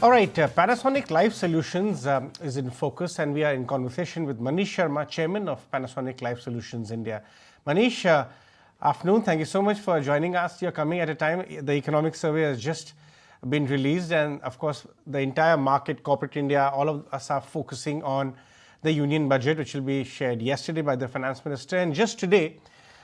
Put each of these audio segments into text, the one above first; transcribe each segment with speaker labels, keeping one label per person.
Speaker 1: All right, Panasonic Life Solutions is in focus, and we are in conversation with Manish Sharma, Chairman of Panasonic Life Solutions India. Manish, afternoon. Thank you so much for joining us. You're coming at a time the economic survey has just been released, and of course, the entire market, corporate India, all of us are focusing on the union budget, which will be shared yesterday by the finance minister. And just today,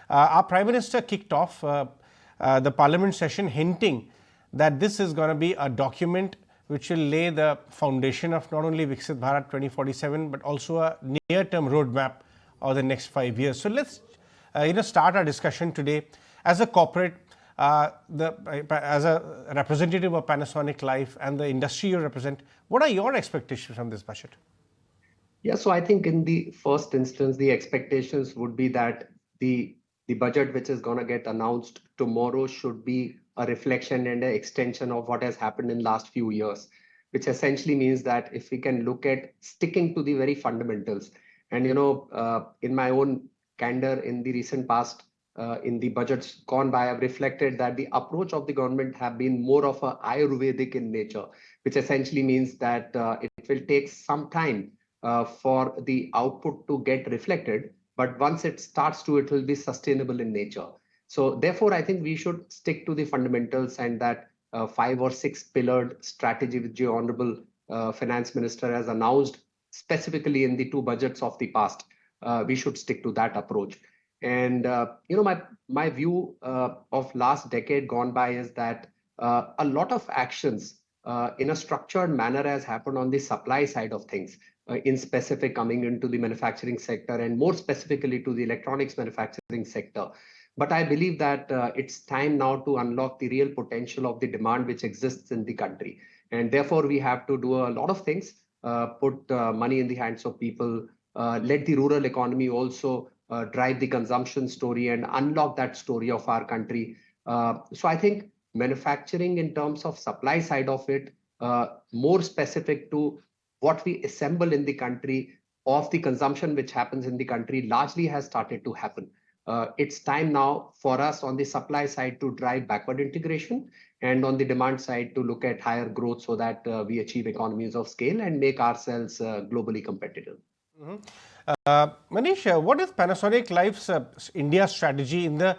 Speaker 1: our prime minister kicked off the parliament session, hinting that this is going to be a document which will lay the foundation of not only Viksit Bharat 2047 but also a near-term roadmap of the next 5 years. So let's start our discussion today as a corporate, as a representative of Panasonic Life and the industry you represent. What are your expectations from this budget?
Speaker 2: Yeah, so I think in the first instance, the expectations would be that the budget which is going to get announced tomorrow should be a reflection and an extension of what has happened in last few years, which essentially means that if we can look at sticking to the very fundamentals, and in my own candor in the recent past, in the budgets gone by, I've reflected that the approach of the government have been more of a Ayurvedic in nature, which essentially means that it will take some time for the output to get reflected. But once it starts to, it will be sustainable in nature. So therefore, I think we should stick to the fundamentals, and that 5 or 6 pillared strategy which the Honorable Finance Minister has announced specifically in the two budgets of the past. We should stick to that approach. And my view of last decade gone by is that a lot of actions in a structured manner has happened on the supply side of things, in specific coming into the manufacturing sector and more specifically to the electronics manufacturing sector. But I believe that it's time now to unlock the real potential of the demand which exists in the country. And therefore, we have to do a lot of things, put money in the hands of people, let the rural economy also drive the consumption story and unlock that story of our country. So I think manufacturing in terms of supply side of it, more specific to what we assemble in the country of the consumption which happens in the country largely has started to happen. It's time now for us on the supply side to drive backward integration, and on the demand side to look at higher growth so that we achieve economies of scale and make ourselves globally competitive.
Speaker 1: Mm-hmm. Manish, what is Panasonic Life's India strategy in the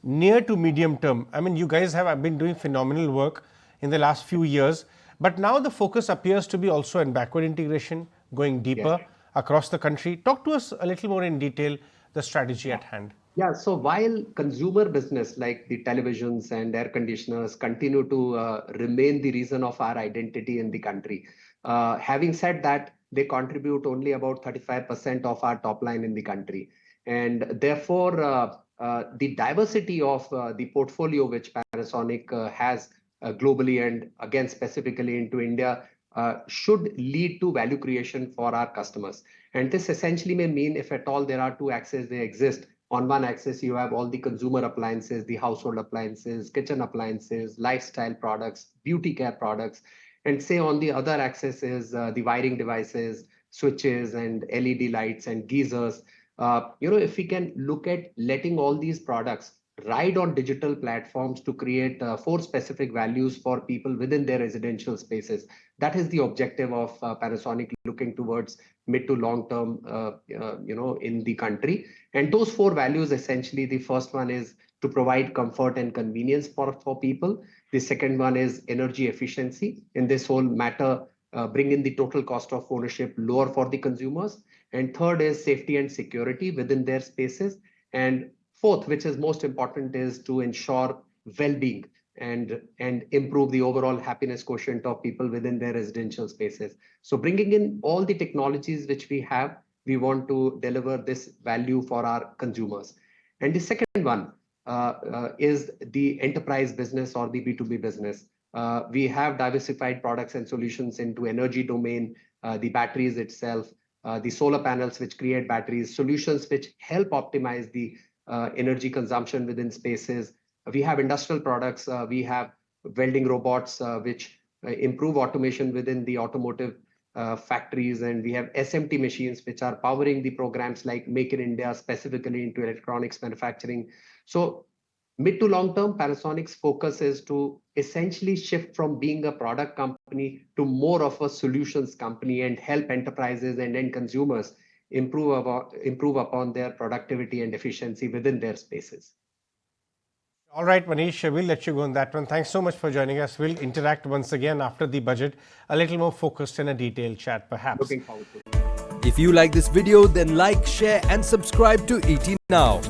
Speaker 1: near to medium term? I mean, you guys have been doing phenomenal work in the last few years, but now the focus appears to be also in backward integration, going deeper across the country. Talk to us a little more in detail the strategy at hand.
Speaker 2: Yeah, so while consumer business like the televisions and air conditioners continue to remain the reason of our identity in the country, having said that, they contribute only about 35% of our top line in the country. And therefore, the diversity of the portfolio which Panasonic has globally and again specifically into India should lead to value creation for our customers. And this essentially may mean, if at all there are two axes they exist, on one axis, you have all the consumer appliances, the household appliances, kitchen appliances, lifestyle products, beauty care products. And say on the other axis is the wiring devices, switches and LED lights and geysers. If we can look at letting all these products ride on digital platforms to create four specific values for people within their residential spaces. That is the objective of Panasonic looking towards mid to long term, in the country. And those four values, essentially, the first one is to provide comfort and convenience for people. The second one is energy efficiency. In this whole matter, bring in the total cost of ownership lower for the consumers. And third is safety and security within their spaces. And fourth, which is most important, is to ensure well-being and improve the overall happiness quotient of people within their residential spaces. So bringing in all the technologies which we have, we want to deliver this value for our consumers. And the second one is the enterprise business or the B2B business. We have diversified products and solutions into energy domain, the batteries itself, the solar panels which create batteries, solutions which help optimize the energy consumption within spaces. We have industrial products. We have welding robots which improve automation within the automotive factories. And we have SMT machines which are powering the programs like Make in India, specifically into electronics manufacturing. So Mid to long term, Panasonic's focus is to essentially shift from being a product company to more of a solutions company and help enterprises and end consumers improve upon their productivity and efficiency within their spaces.
Speaker 1: All right, Manish, we'll let you go on that one. Thanks so much for joining us. We'll interact once again after the budget, a little more focused in a detailed chat, perhaps.
Speaker 2: Looking forward to it.
Speaker 3: If you like this video, then like, share and subscribe to ET Now.